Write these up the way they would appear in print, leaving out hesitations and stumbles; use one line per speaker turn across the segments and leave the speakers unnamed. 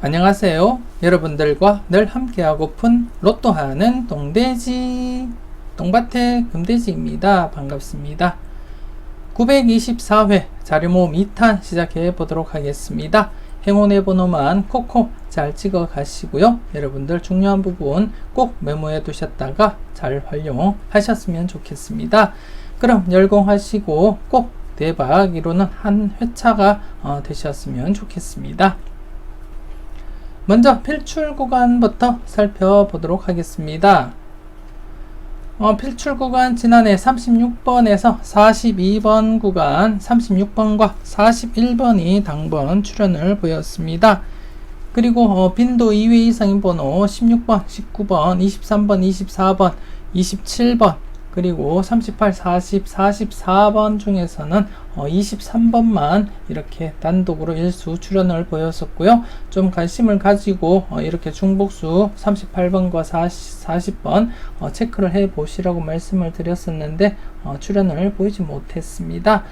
안녕하세요. 여러분들과 늘 함께하고픈 로또 하는 똥돼지 똥밭의 금돼지입니다. 반갑습니다. 924회 자료모음 2탄 시작해 보도록 하겠습니다. 행운의 번호만 콕콕 잘 찍어 가시고요. 여러분들 중요한 부분 꼭 메모해 두셨다가 잘 활용하셨으면 좋겠습니다. 그럼 열공하시고 꼭 대박 이루는 한 회차가 되셨으면 좋겠습니다. 먼저 필출 구간부터 살펴보도록 하겠습니다. 필출 구간 지난해 36번에서 42번 구간 36번과 41번이 당번 출현을 보였습니다. 그리고 빈도 2회 이상인 번호 16번, 19번, 23번, 24번, 27번 그리고 38, 40, 44번 중에서는 23번만 이렇게 단독으로 일수 출현을 보였었고요. 좀 관심을 가지고 이렇게 중복수 38번과 40번 체크를 해 보시라고 말씀을 드렸었는데 출현을 보이지 못했습니다.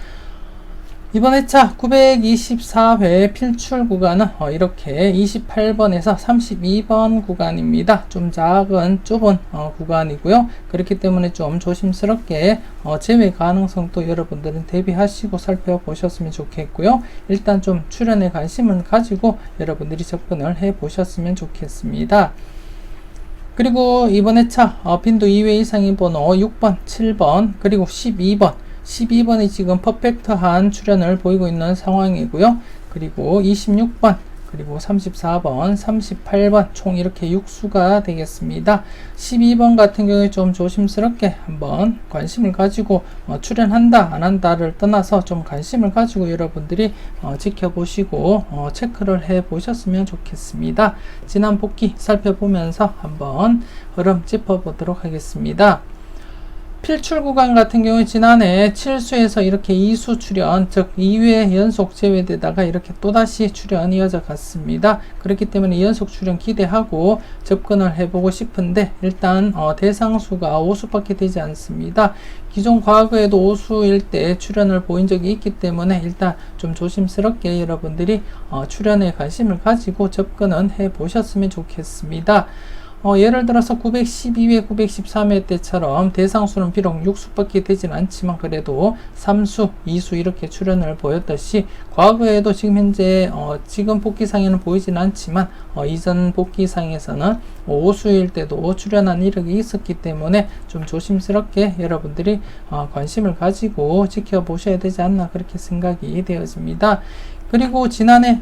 이번 회차 924회 필출 구간은 이렇게 28번에서 32번 구간입니다. 좀 작은 좁은 구간이고요. 그렇기 때문에 좀 조심스럽게 제외 가능성도 여러분들은 대비하시고 살펴보셨으면 좋겠고요. 일단 좀 출현에 관심을 가지고 여러분들이 접근을 해 보셨으면 좋겠습니다. 그리고 이번 회차 빈도 2회 이상인 번호 6번, 7번 그리고 12번이 지금 퍼펙트한 출현을 보이고 있는 상황이고요. 그리고 26번, 그리고 34번, 38번 총 이렇게 6수가 되겠습니다. 12번 같은 경우에 좀 조심스럽게 한번 관심을 가지고 출현한다 안 한다를 떠나서 좀 관심을 가지고 여러분들이 지켜보시고 체크를 해 보셨으면 좋겠습니다. 지난 복귀 살펴보면서 한번 흐름 짚어보도록 하겠습니다. 필출 구간 같은 경우에 지난해 7수에서 이렇게 2수 출현, 즉 2회 연속 제외되다가 이렇게 또다시 출현 이어져 갔습니다. 그렇기 때문에 연속 출현 기대하고 접근을 해보고 싶은데 일단 대상수가 5수밖에 되지 않습니다. 기존 과거에도 5수일 때 출현을 보인 적이 있기 때문에 일단 좀 조심스럽게 여러분들이 출현에 관심을 가지고 접근은 해 보셨으면 좋겠습니다. 예를 들어서 912회, 913회 때처럼 대상수는 비록 6수밖에 되진 않지만 그래도 3수, 2수 이렇게 출현을 보였듯이 과거에도 지금 현재 지금 복귀상에는 보이진 않지만 이전 복귀상에서는 5수일 때도 출현한 이력이 있었기 때문에 좀 조심스럽게 여러분들이 관심을 가지고 지켜보셔야 되지 않나 그렇게 생각이 되어집니다. 그리고 지난해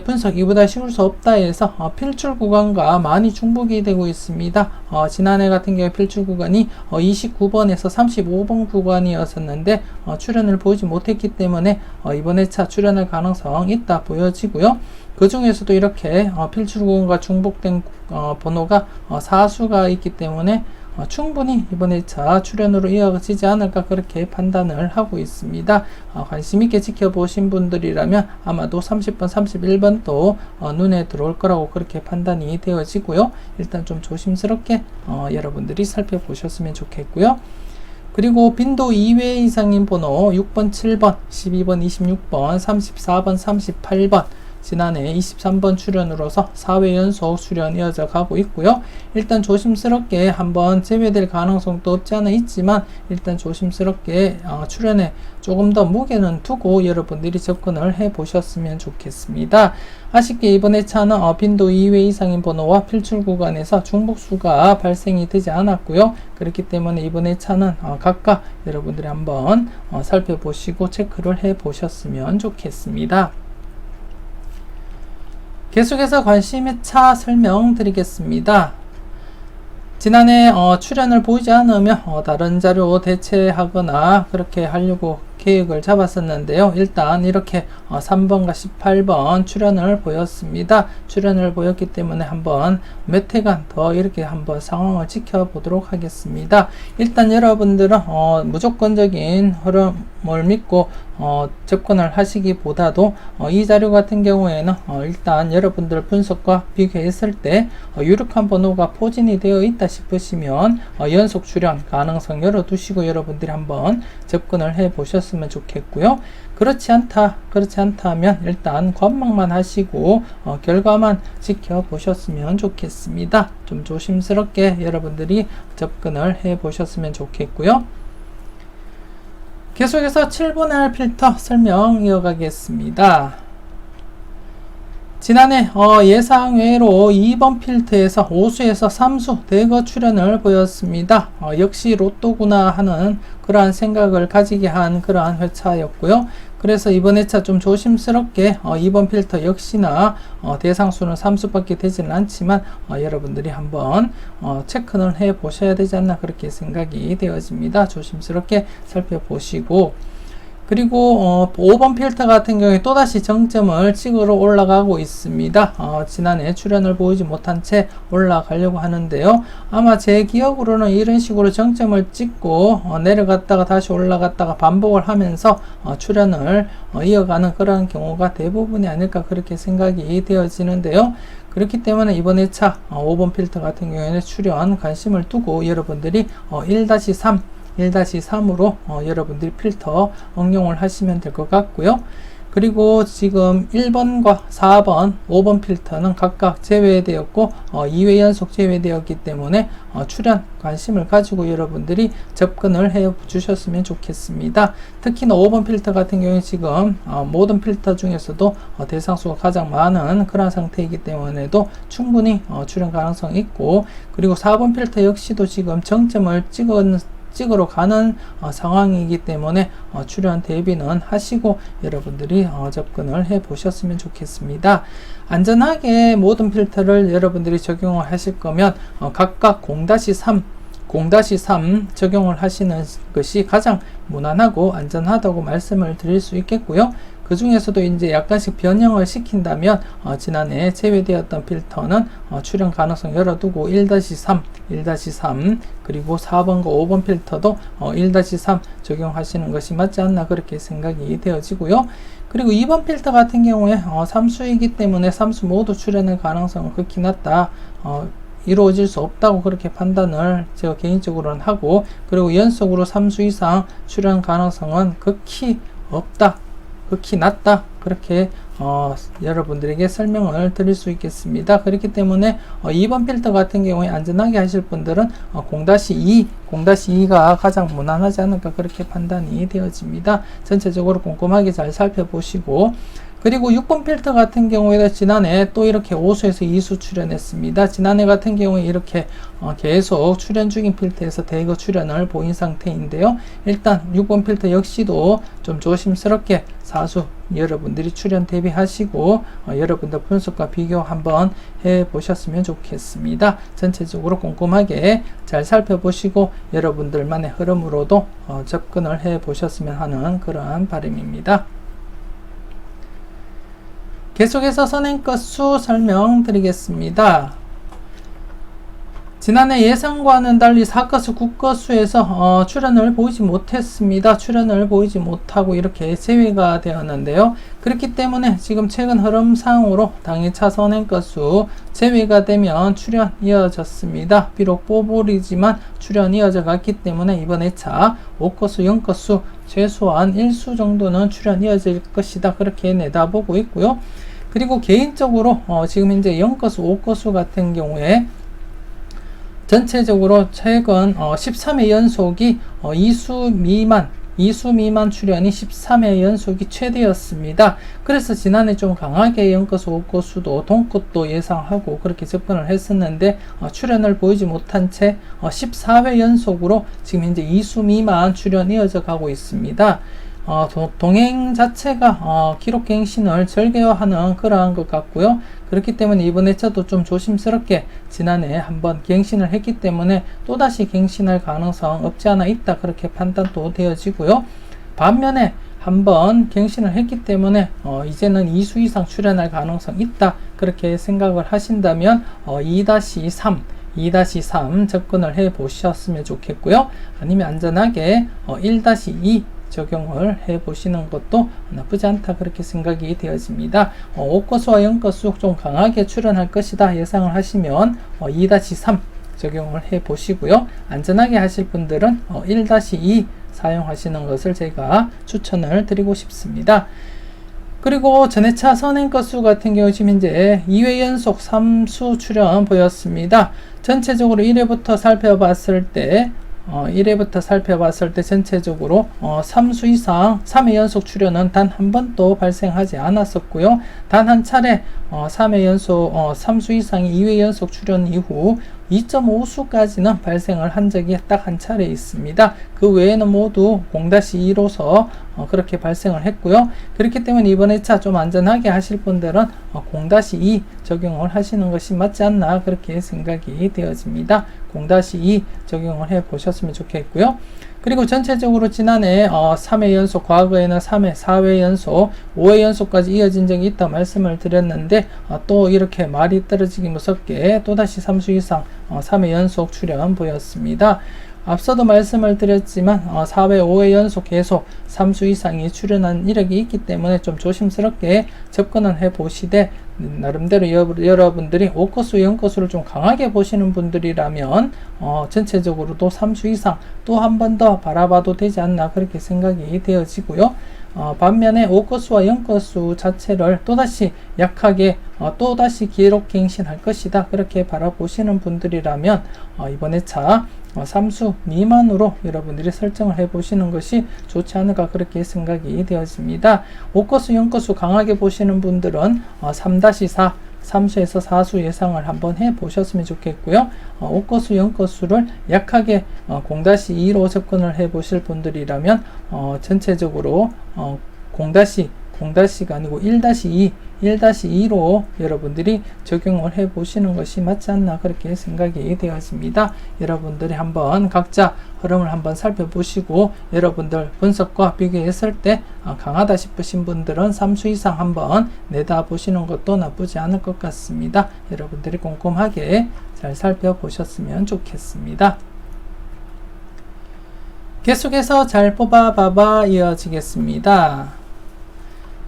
분석 이보다 쉬울 수 없다 해서 필출 구간과 많이 중복이 되고 있습니다. 지난해 같은 경우에 필출 구간이 29번에서 35번 구간이었었는데 출현을 보이지 못했기 때문에 이번 회차 출현할 가능성 있다 보여지고요. 그 중에서도 이렇게 필출 구간과 중복된 번호가 4수가 있기 때문에 충분히 이번 회차 출현으로 이어지지 않을까 그렇게 판단을 하고 있습니다. 관심 있게 지켜보신 분들이라면 아마도 30번, 31번도 눈에 들어올 거라고 그렇게 판단이 되어지고요. 일단 좀 조심스럽게 여러분들이 살펴보셨으면 좋겠고요. 그리고 빈도 2회 이상인 번호 6번, 7번, 12번, 26번, 34번, 38번 지난해 23번 출현으로서 4회 연속 출현 이어져 가고 있고요. 일단 조심스럽게 한번 제외될 가능성도 없지 않아 있지만 일단 조심스럽게 출현에 조금 더 무게는 두고 여러분들이 접근을 해 보셨으면 좋겠습니다. 아쉽게 이번 회차는 빈도 2회 이상인 번호와 필출 구간에서 중복수가 발생이 되지 않았고요. 그렇기 때문에 이번 회차는 각각 여러분들이 한번 살펴보시고 체크를 해 보셨으면 좋겠습니다. 계속해서 관심 회차 설명드리겠습니다. 지난해 출현을 보이지 않으면 다른 자료 대체하거나 그렇게 하려고 계획을 잡았었는데요. 일단 이렇게 3번과 18번 출현을 보였습니다. 출현을 보였기 때문에 한번 몇 회간 더 이렇게 한번 상황을 지켜보도록 하겠습니다. 일단 여러분들은 무조건적인 흐름을 믿고 접근을 하시기보다도 이 자료 같은 경우에는 일단 여러분들 분석과 비교했을 때 유력한 번호가 포진이 되어 있다 싶으시면 연속 출현 가능성 열어두시고 여러분들이 한번 접근을 해 보셨으면 좋겠고요. 그렇지 않다면 일단 관망만 하시고 결과만 지켜보셨으면 좋겠습니다. 좀 조심스럽게 여러분들이 접근을 해 보셨으면 좋겠고요. 계속해서 7분할 필터 설명 이어가겠습니다. 지난해 예상 외로 2번 필터에서 5수에서 3수 대거 출현을 보였습니다. 역시 로또구나 하는 그러한 생각을 가지게 한 그러한 회차였고요. 그래서 이번 회차 좀 조심스럽게 2번 필터 역시나 대상수는 3수밖에 되지는 않지만 여러분들이 한번 체크를 해 보셔야 되지 않나 그렇게 생각이 되어집니다. 조심스럽게 살펴보시고, 그리고 5번 필터 같은 경우에 또다시 정점을 찍으러 올라가고 있습니다. 지난해 출현을 보이지 못한 채 올라가려고 하는데요. 아마 제 기억으로는 이런 식으로 정점을 찍고 내려갔다가 다시 올라갔다가 반복을 하면서 출현을 이어가는 그런 경우가 대부분이 아닐까 그렇게 생각이 되어지는데요. 그렇기 때문에 이번 회차 5번 필터 같은 경우에는 출현 관심을 두고 여러분들이 1-3으로 여러분들이 필터 응용을 하시면 될 것 같고요. 그리고 지금 1번과 4번, 5번 필터는 각각 제외되었고 2회 연속 제외되었기 때문에 출현 관심을 가지고 여러분들이 접근을 해 주셨으면 좋겠습니다. 특히나 5번 필터 같은 경우에 지금 모든 필터 중에서도 대상수가 가장 많은 그런 상태이기 때문에도 충분히 출현 가능성이 있고, 그리고 4번 필터 역시도 지금 정점을 찍으러 가는 상황이기 때문에 출현 대비는 하시고 여러분들이 접근을 해 보셨으면 좋겠습니다. 안전하게 모든 필터를 여러분들이 적용을 하실 거면 각각 0-3 적용을 하시는 것이 가장 무난하고 안전하다고 말씀을 드릴 수 있겠고요. 그 중에서도 이제 약간씩 변형을 시킨다면 지난해 제외되었던 필터는 출현 가능성 열어두고 1-3 그리고 4번과 5번 필터도 1-3 적용하시는 것이 맞지 않나 그렇게 생각이 되어지고요. 그리고 2번 필터 같은 경우에 3수이기 때문에 3수 모두 출현의 가능성은 극히 낮다, 이루어질 수 없다고 그렇게 판단을 제가 개인적으로는 하고, 그리고 연속으로 3수 이상 출현 가능성은 극히 없다, 극히 낮다 그렇게 여러분들에게 설명을 드릴 수 있겠습니다. 그렇기 때문에 2번 필터 같은 경우에 안전하게 하실 분들은 0-2가 가장 무난하지 않을까 그렇게 판단이 되어집니다. 전체적으로 꼼꼼하게 잘 살펴보시고, 그리고 6번 필터 같은 경우에는 지난해 또 이렇게 5수에서 2수 출현했습니다. 지난해 같은 경우에 이렇게 계속 출현 중인 필터에서 대거 출현을 보인 상태인데요. 일단 6번 필터 역시도 좀 조심스럽게 4수 여러분들이 출현 대비하시고 여러분들 분석과 비교 한번 해 보셨으면 좋겠습니다. 전체적으로 꼼꼼하게 잘 살펴보시고 여러분들만의 흐름으로도 접근을 해 보셨으면 하는 그러한 바람입니다. 계속해서 선행껏 수 설명드리겠습니다. 지난해 예상과는 달리 4가수 9가수에서 출현을 보이지 못했습니다. 출현을 보이지 못하고 이렇게 제외가 되었는데요. 그렇기 때문에 지금 최근 흐름상으로 당일차 선행가수 제외가 되면 출현 이어졌습니다. 비록 뽀볼이지만 출현 이어져 갔기 때문에 이번 회차 5가수 0가수 최소한 1수 정도는 출현 이어질 것이다 그렇게 내다보고 있고요. 그리고 개인적으로 지금 현재 0가수 5가수 같은 경우에 전체적으로 최근 13회 연속이 2수 미만 출현이 13회 연속이 최대였습니다. 그래서 지난해 좀 강하게 0가수 5가수도 동급도 예상하고 그렇게 접근을 했었는데 출현을 보이지 못한 채 14회 연속으로 지금 현재 2수 미만 출현 이어져 가고 있습니다. 동행 자체가 기록 갱신을 절개화하는 그러한 것 같고요. 그렇기 때문에 이번 회차도 좀 조심스럽게 지난해 한번 갱신을 했기 때문에 또다시 갱신할 가능성 없지 않아 있다 그렇게 판단도 되어지고요. 반면에 한번 갱신을 했기 때문에 이제는 2수 이상 출현할 가능성 있다 그렇게 생각을 하신다면 2-3 접근을 해 보셨으면 좋겠고요. 아니면 안전하게 1-2 적용을 해 보시는 것도 나쁘지 않다 그렇게 생각이 되어집니다. 5거수와 0거수 좀 강하게 출현할 것이다 예상을 하시면 2-3 적용을 해 보시고요. 안전하게 하실 분들은 1-2 사용하시는 것을 제가 추천을 드리고 싶습니다. 그리고 전해차 선행거수 같은 경우 지금 현재 2회 연속 3수 출현 보였습니다. 전체적으로 1회부터 살펴봤을 때 1회부터 살펴봤을 때 전체적으로 3수 이상 3회 연속 출현은 단 한 번도 발생하지 않았었고요. 단 한 차례 3회 연속 3수 이상이 2회 연속 출현 이후 2.5수까지는 발생을 한 적이 딱 한 차례 있습니다. 그 외에는 모두 0-2로서 그렇게 발생을 했고요. 그렇기 때문에 이번 회차 좀 안전하게 하실 분들은 0-2 적용을 하시는 것이 맞지 않나 그렇게 생각이 되어집니다. 0-2 적용을 해 보셨으면 좋겠고요. 그리고 전체적으로 지난해 3회 연속, 과거에는 3회, 4회 연속, 5회 연속까지 이어진 적이 있다 말씀을 드렸는데 또 이렇게 말이 떨어지기 무섭게 또다시 3수 이상 3회 연속 출현 보였습니다. 앞서도 말씀을 드렸지만 4회, 5회 연속 계속 3수 이상이 출현한 이력이 있기 때문에 좀 조심스럽게 접근을 해 보시되 나름대로 여러분들이 5거수, 0거수를 좀 강하게 보시는 분들이라면 전체적으로도 3수 이상 또 한 번 더 바라봐도 되지 않나 그렇게 생각이 되어지고요. 반면에 5거수와 0거수 자체를 또다시 약하게 또다시 기록갱신할 것이다 그렇게 바라보시는 분들이라면 이번 회차 3수 미만으로 여러분들이 설정을 해 보시는 것이 좋지 않을까 그렇게 생각이 되어집니다. 5거수 0거수 강하게 보시는 분들은 3-4 3수에서 4수 예상을 한번 해 보셨으면 좋겠고요. 5거수 0거수를 약하게 0-2로 접근을 해 보실 분들이라면 전체적으로 0-0-가 아니고 1-2로 여러분들이 적용을 해 보시는 것이 맞지 않나 그렇게 생각이 되어집니다. 여러분들이 한번 각자 흐름을 한번 살펴보시고 여러분들 분석과 비교했을 때 강하다 싶으신 분들은 3수 이상 한번 내다 보시는 것도 나쁘지 않을 것 같습니다. 여러분들이 꼼꼼하게 잘 살펴보셨으면 좋겠습니다. 계속해서 잘 뽑아봐봐 이어지겠습니다.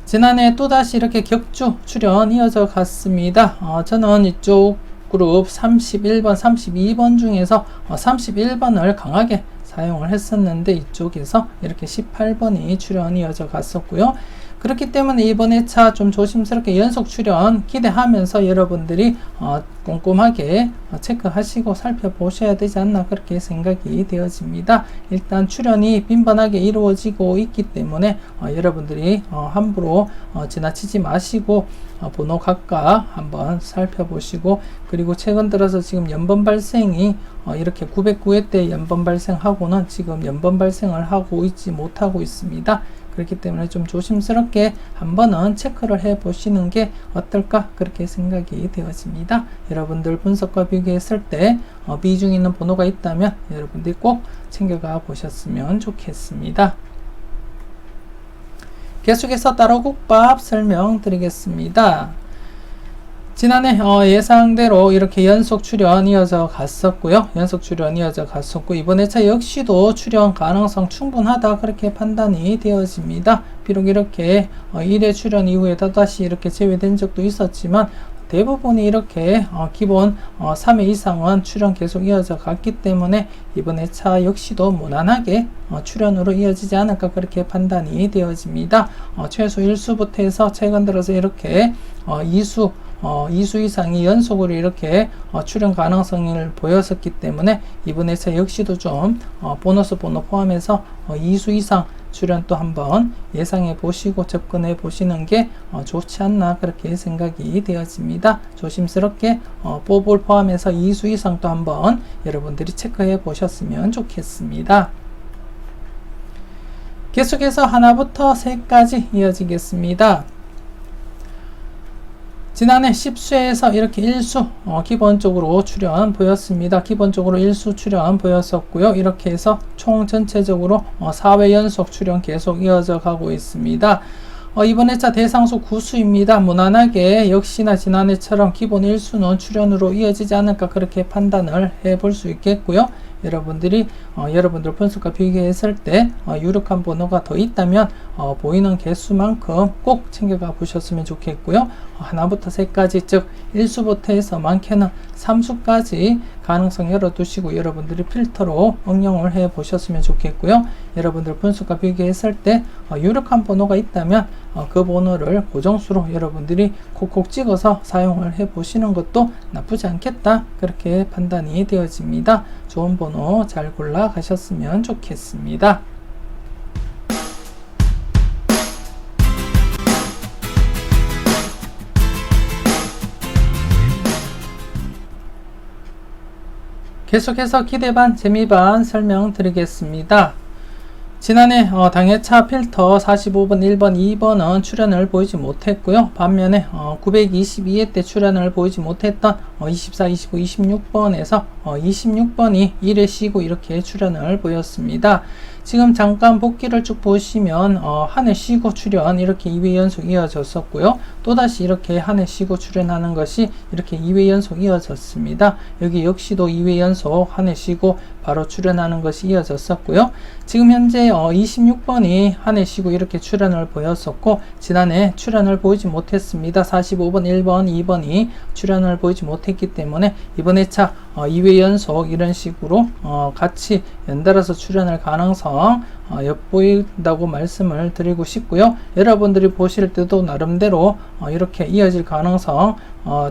지난해 또다시 이렇게 격주 출현 이어져 갔습니다. 저는 이쪽 그룹 31번, 32번 중에서 31번을 강하게 사용을 했었는데 이쪽에서 이렇게 18번이 출현 이어져 갔었고요. 그렇기 때문에 이번 회차 좀 조심스럽게 연속 출현 기대하면서 여러분들이 꼼꼼하게 체크하시고 살펴보셔야 되지 않나 그렇게 생각이 되어집니다. 일단 출현이 빈번하게 이루어지고 있기 때문에 여러분들이 함부로 지나치지 마시고 번호 각각 한번 살펴보시고 그리고 최근 들어서 지금 연번 발생이 이렇게 909회 때 연번 발생하고는 지금 연번 발생을 하고 있지 못하고 있습니다. 그렇기 때문에 좀 조심스럽게 한번은 체크를 해 보시는 게 어떨까 그렇게 생각이 되어집니다. 여러분들 분석과 비교했을 때 비중 있는 번호가 있다면 여러분들이 꼭 챙겨가 보셨으면 좋겠습니다. 계속해서 따로국밥 설명드리겠습니다. 지난해 예상대로 이렇게 연속 출현 이어져 갔었고요. 연속 출현 이어져 갔었고 이번 회차 역시도 출현 가능성 충분하다 그렇게 판단이 되어집니다. 비록 이렇게 1회 출현 이후에 다시 이렇게 제외된 적도 있었지만 대부분이 이렇게 기본 3회 이상은 출현 계속 이어져 갔기 때문에 이번 회차 역시도 무난하게 출현으로 이어지지 않을까 그렇게 판단이 되어집니다. 최소 1수부터 해서 최근 들어서 이렇게 2수 이상이 연속으로 이렇게 출현 가능성을 보였었기 때문에 이번 회차 역시도 좀 보너스 번호 포함해서 2수 이상 출현 또 한번 예상해 보시고 접근해 보시는 게 좋지 않나 그렇게 생각이 되어집니다. 조심스럽게 뽑을 포함해서 2수 이상 또 한번 여러분들이 체크해 보셨으면 좋겠습니다. 계속해서 하나부터 10까지 이어지겠습니다. 지난해 10수에서 이렇게 1수 기본적으로 출현 보였습니다. 기본적으로 1수 출현 보였었고요. 이렇게 해서 총 전체적으로 4회 연속 출현 계속 이어져 가고 있습니다. 이번 회차 대상수 9수입니다. 무난하게 역시나 지난해처럼 기본 1수는 출현으로 이어지지 않을까 그렇게 판단을 해 볼 수 있겠고요. 여러분들이 여러분들 분수가 비교했을 때 유력한 번호가 더 있다면 보이는 개수만큼 꼭 챙겨가 보셨으면 좋겠고요. 하나부터 세까지, 즉 1수부터 해서 많게는 3수까지 가능성 열어두시고 여러분들이 필터로 응용을 해 보셨으면 좋겠고요. 여러분들 분수가 비교했을 때 유력한 번호가 있다면 그 번호를 고정수로 여러분들이 콕콕 찍어서 사용을 해 보시는 것도 나쁘지 않겠다, 그렇게 판단이 되어집니다. 좋은 번호 잘 골라 가셨으면 좋겠습니다. 계속해서 기대반, 재미반 설명드리겠습니다. 지난해 당해차 필터 45번, 1번, 2번은 출현을 보이지 못했고요. 반면에 922회 때 출현을 보이지 못했던 24, 29, 26번에서 26번이 1회 쉬고 이렇게 출현을 보였습니다. 지금 잠깐 복기를 쭉 보시면 한 해 쉬고 출현 이렇게 2회 연속 이어졌었고요. 또다시 이렇게 한 해 쉬고 출현하는 것이 이렇게 2회 연속 이어졌습니다. 여기 역시도 2회 연속 한 해 쉬고 바로 출현하는 것이 이어졌었고요. 지금 현재 26번이 한 해 쉬고 이렇게 출현을 보였었고, 지난해 출현을 보이지 못했습니다. 45번, 1번, 2번이 출현을 보이지 못했기 때문에 이번 회차 2회 연속 이런 식으로 같이 연달아서 출현할 가능성 엿보인다고 말씀을 드리고 싶고요. 여러분들이 보실 때도 나름대로 이렇게 이어질 가능성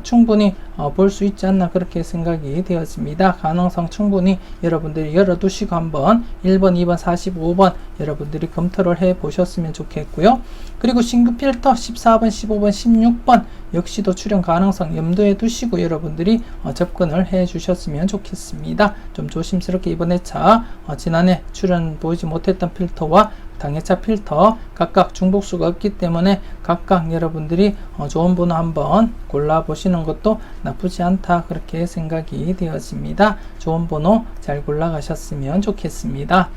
충분히 볼 수 있지 않나, 그렇게 생각이 되었습니다. 가능성 충분히 여러분들이 열어두시고 한번 1번, 2번, 45번 여러분들이 검토를 해 보셨으면 좋겠고요. 그리고 신규 필터 14번, 15번, 16번 역시도 출현 가능성 염두에 두시고 여러분들이 접근을 해 주셨으면 좋겠습니다. 좀 조심스럽게 이번 회차 지난해 출현 보이지 못했던 필터와 당해차 필터 각각 중복수가 없기 때문에 각각 여러분들이 좋은 번호 한번 골라 보시는 것도 나쁘지 않다, 그렇게 생각이 되어집니다. 좋은 번호 잘 골라 가셨으면 좋겠습니다.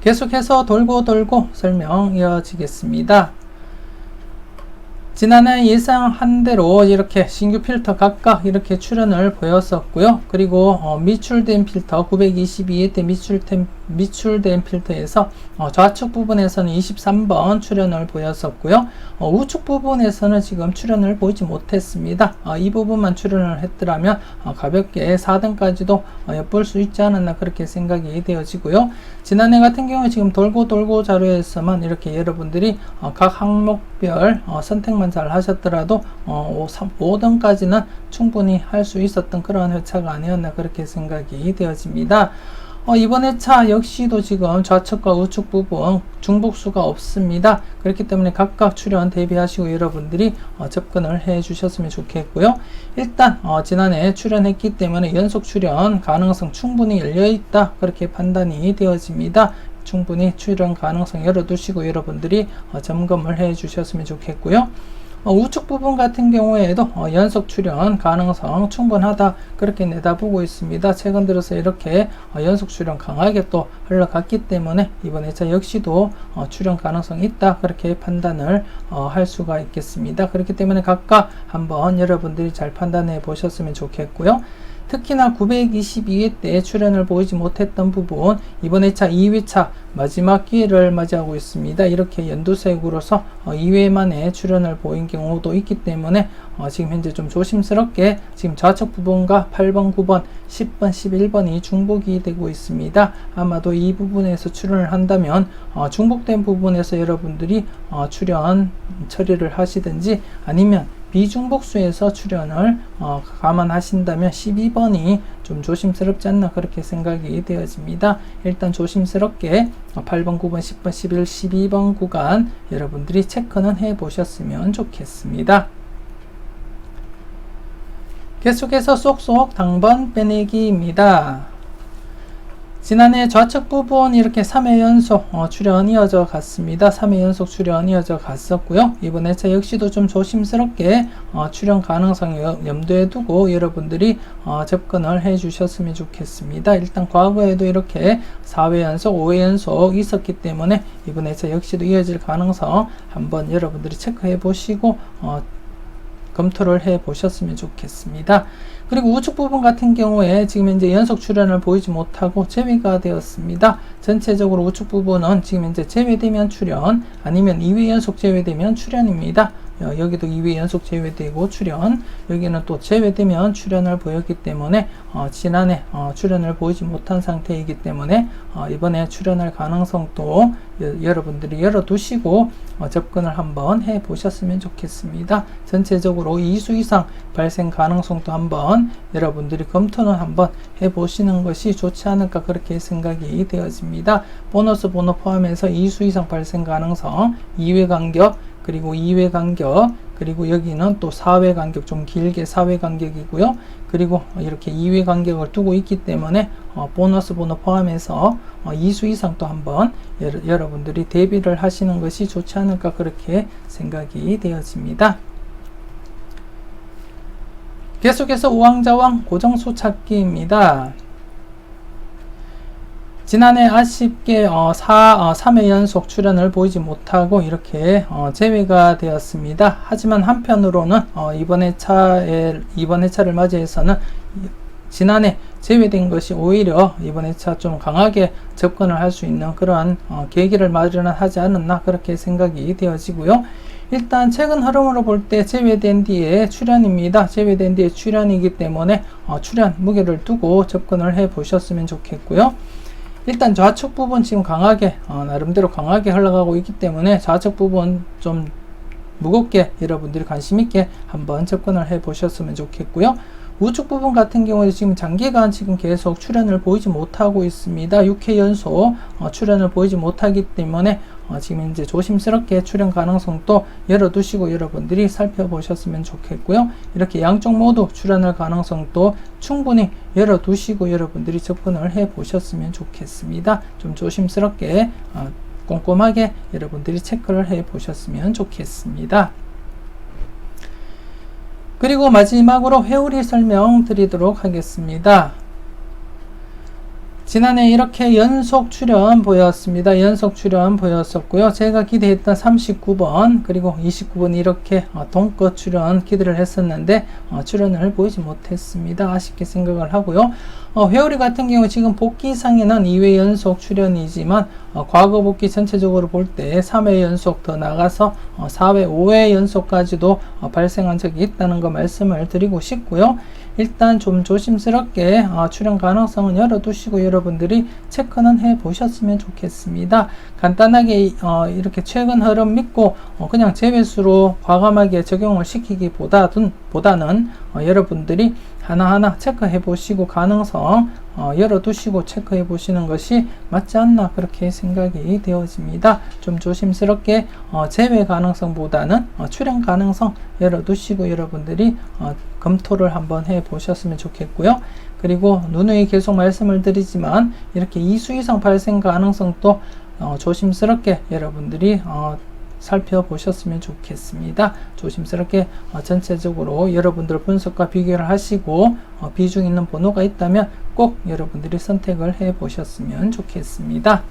계속해서 돌고 설명 이어지겠습니다. 지난해 예상한 대로 이렇게 신규 필터 각각 이렇게 출현을 보였었고요. 그리고 미출된 필터 922회 때 미출된 필터에서 좌측 부분에서는 23번 출현을 보였었고요. 우측 부분에서는 지금 출현을 보이지 못했습니다. 이 부분만 출현을 했더라면 가볍게 4등까지도 엿볼 수 있지 않았나, 그렇게 생각이 되어지고요. 지난해 같은 경우에 지금 돌고 자료에서만 이렇게 여러분들이 각 항목별 선택만 잘 하셨더라도 5등까지는 충분히 할 수 있었던 그런 회차가 아니었나, 그렇게 생각이 되어집니다. 이번 회차 역시도 지금 좌측과 우측 부분 중복수가 없습니다. 그렇기 때문에 각각 출현 대비하시고 여러분들이 접근을 해 주셨으면 좋겠고요. 일단 지난해 출현했기 때문에 연속 출현 가능성 충분히 열려있다, 그렇게 판단이 되어집니다. 충분히 출현 가능성 열어두시고 여러분들이 점검을 해 주셨으면 좋겠고요. 우측 부분 같은 경우에도 연속 출현 가능성 충분하다, 그렇게 내다보고 있습니다. 최근 들어서 이렇게 연속 출현 강하게 또 흘러갔기 때문에 이번 회차 역시도 출현 가능성이 있다, 그렇게 판단을 할 수가 있겠습니다. 그렇기 때문에 각각 한번 여러분들이 잘 판단해 보셨으면 좋겠고요. 특히나 922회 때 출현을 보이지 못했던 부분 이번 회차 2회차 마지막 기회를 맞이하고 있습니다. 이렇게 연두색으로서 2회 만에 출현을 보인 경우도 있기 때문에 지금 현재 좀 조심스럽게 지금 좌측 부분과 8번, 9번, 10번, 11번이 중복이 되고 있습니다. 아마도 이 부분에서 출현을 한다면 중복된 부분에서 여러분들이 출현 처리를 하시든지 아니면 비중복수에서 출현을 감안하신다면 12번이 좀 조심스럽지 않나, 그렇게 생각이 되어집니다. 일단 조심스럽게 8번, 9번, 10번, 11, 12번 구간 여러분들이 체크는 해 보셨으면 좋겠습니다. 계속해서 쏙쏙 당번 빼내기입니다. 지난해 좌측 부분 이렇게 3회 연속 출현 이어져 갔습니다. 3회 연속 출현 이어져 갔었고요. 이번 회차 역시도 좀 조심스럽게 출현 가능성 염두에 두고 여러분들이 접근을 해 주셨으면 좋겠습니다. 일단 과거에도 이렇게 4회 연속, 5회 연속 있었기 때문에 이번 회차 역시도 이어질 가능성 한번 여러분들이 체크해 보시고 검토를 해 보셨으면 좋겠습니다. 그리고 우측 부분 같은 경우에 지금 현재 연속 출현을 보이지 못하고 제외가 되었습니다. 전체적으로 우측 부분은 지금 현재 제외되면 출현, 아니면 2회 연속 제외되면 출현입니다. 여기도 2회 연속 제외되고 출현, 여기는 또 제외되면 출현을 보였기 때문에 지난해 출현을 보이지 못한 상태이기 때문에 이번에 출현할 가능성도 여러분들이 열어두시고 접근을 한번 해 보셨으면 좋겠습니다. 전체적으로 2수 이상 발생 가능성도 한번 여러분들이 검토는 한번 해 보시는 것이 좋지 않을까, 그렇게 생각이 되어집니다. 보너스 번호 포함해서 2수 이상 발생 가능성, 2회 간격, 그리고 2회 간격, 그리고 여기는 또 4회 간격, 좀 길게 4회 간격이고요. 그리고 이렇게 2회 간격을 두고 있기 때문에 보너스 번호 포함해서 2수 이상 또 한번 여러분들이 대비를 하시는 것이 좋지 않을까, 그렇게 생각이 되어집니다. 계속해서 우왕좌왕 고정수 찾기입니다. 지난해 아쉽게 3회 연속 출현을 보이지 못하고 이렇게 제외가 되었습니다. 하지만 한편으로는 이번 회차를 맞이해서는 지난해 제외된 것이 오히려 이번 회차 좀 강하게 접근을 할 수 있는 그러한 계기를 마련하지 않았나, 그렇게 생각이 되어지고요. 일단 최근 흐름으로 볼 때 제외된 뒤에 출현입니다. 제외된 뒤에 출현이기 때문에 출현 무게를 두고 접근을 해 보셨으면 좋겠고요. 일단 좌측 부분 지금 강하게 나름대로 강하게 흘러가고 있기 때문에 좌측 부분 좀 무겁게 여러분들이 관심 있게 한번 접근을 해 보셨으면 좋겠고요. 우측 부분 같은 경우에 지금 장기간 지금 계속 출현을 보이지 못하고 있습니다. 6회 연속 출현을 보이지 못하기 때문에 지금 이제 조심스럽게 출현 가능성도 열어두시고 여러분들이 살펴보셨으면 좋겠고요. 이렇게 양쪽 모두 출현할 가능성도 충분히 열어두시고 여러분들이 접근을 해 보셨으면 좋겠습니다. 좀 조심스럽게 꼼꼼하게 여러분들이 체크를 해 보셨으면 좋겠습니다. 그리고 마지막으로 회오리 설명 드리도록 하겠습니다. 지난해 이렇게 연속 출현 보였습니다. 연속 출현 보였었고요. 제가 기대했던 39번 그리고 29번 이렇게 동껏 출현 기대를 했었는데 출현을 보이지 못했습니다. 아쉽게 생각을 하고요. 회오리 같은 경우 지금 복귀상에는 2회 연속 출현이지만 과거 복귀 전체적으로 볼 때 3회 연속 더 나가서 4회, 5회 연속까지도 발생한 적이 있다는 거 말씀을 드리고 싶고요. 일단 좀 조심스럽게 출현 가능성은 열어두시고 여러분들이 체크는 해 보셨으면 좋겠습니다. 간단하게 이렇게 최근 흐름 믿고 그냥 제외수로 과감하게 적용을 시키기보다는 여러분들이 하나하나 체크해 보시고 가능성 열어두시고 체크해 보시는 것이 맞지 않나, 그렇게 생각이 되어집니다. 좀 조심스럽게 제외 가능성보다는 출현 가능성 열어두시고 여러분들이 검토를 한번 해 보셨으면 좋겠고요. 그리고 누누이 계속 말씀을 드리지만 이렇게 2수 이상 발생 가능성도 조심스럽게 여러분들이 살펴보셨으면 좋겠습니다. 조심스럽게 전체적으로 여러분들 분석과 비교를 하시고 비중 있는 번호가 있다면 꼭 여러분들이 선택을 해 보셨으면 좋겠습니다.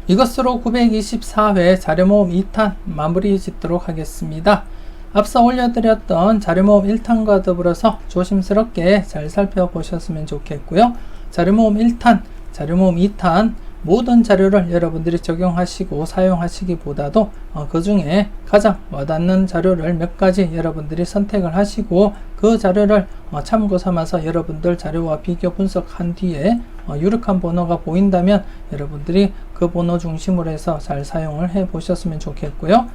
이것으로 924회 자료모음 2탄 마무리 짓도록 하겠습니다. 앞서 올려드렸던 자료모음 1탄과 더불어서 조심스럽게 잘 살펴보셨으면 좋겠고요. 자료모음 1탄, 자료모음 2탄 모든 자료를 여러분들이 적용하시고 사용하시기보다도 그 중에 가장 와닿는 자료를 몇 가지 여러분들이 선택을 하시고 그 자료를 참고 삼아서 여러분들 자료와 비교 분석한 뒤에 유력한 번호가 보인다면 여러분들이 그 번호 중심으로 해서 잘 사용을 해 보셨으면 좋겠고요.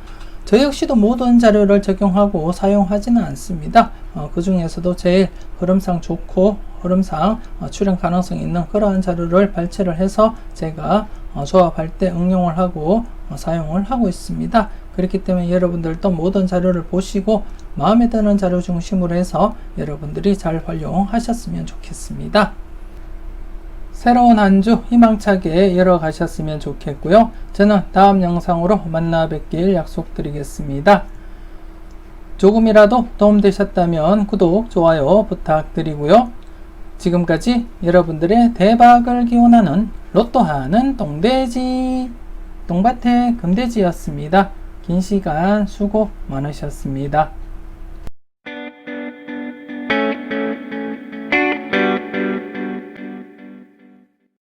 저 역시도 모든 자료를 적용하고 사용하지는 않습니다. 그 중에서도 제일 흐름상 좋고 흐름상 출현 가능성이 있는 그러한 자료를 발췌를 해서 제가 조합할 때 응용을 하고 사용을 하고 있습니다. 그렇기 때문에 여러분들도 모든 자료를 보시고 마음에 드는 자료 중심으로 해서 여러분들이 잘 활용하셨으면 좋겠습니다. 새로운 한 주 희망차게 열어가셨으면 좋겠고요. 저는 다음 영상으로 만나 뵙길 약속드리겠습니다. 조금이라도 도움되셨다면 구독, 좋아요 부탁드리고요. 지금까지 여러분들의 대박을 기원하는 로또하는 똥돼지, 똥밭의 금돼지였습니다. 긴 시간 수고 많으셨습니다.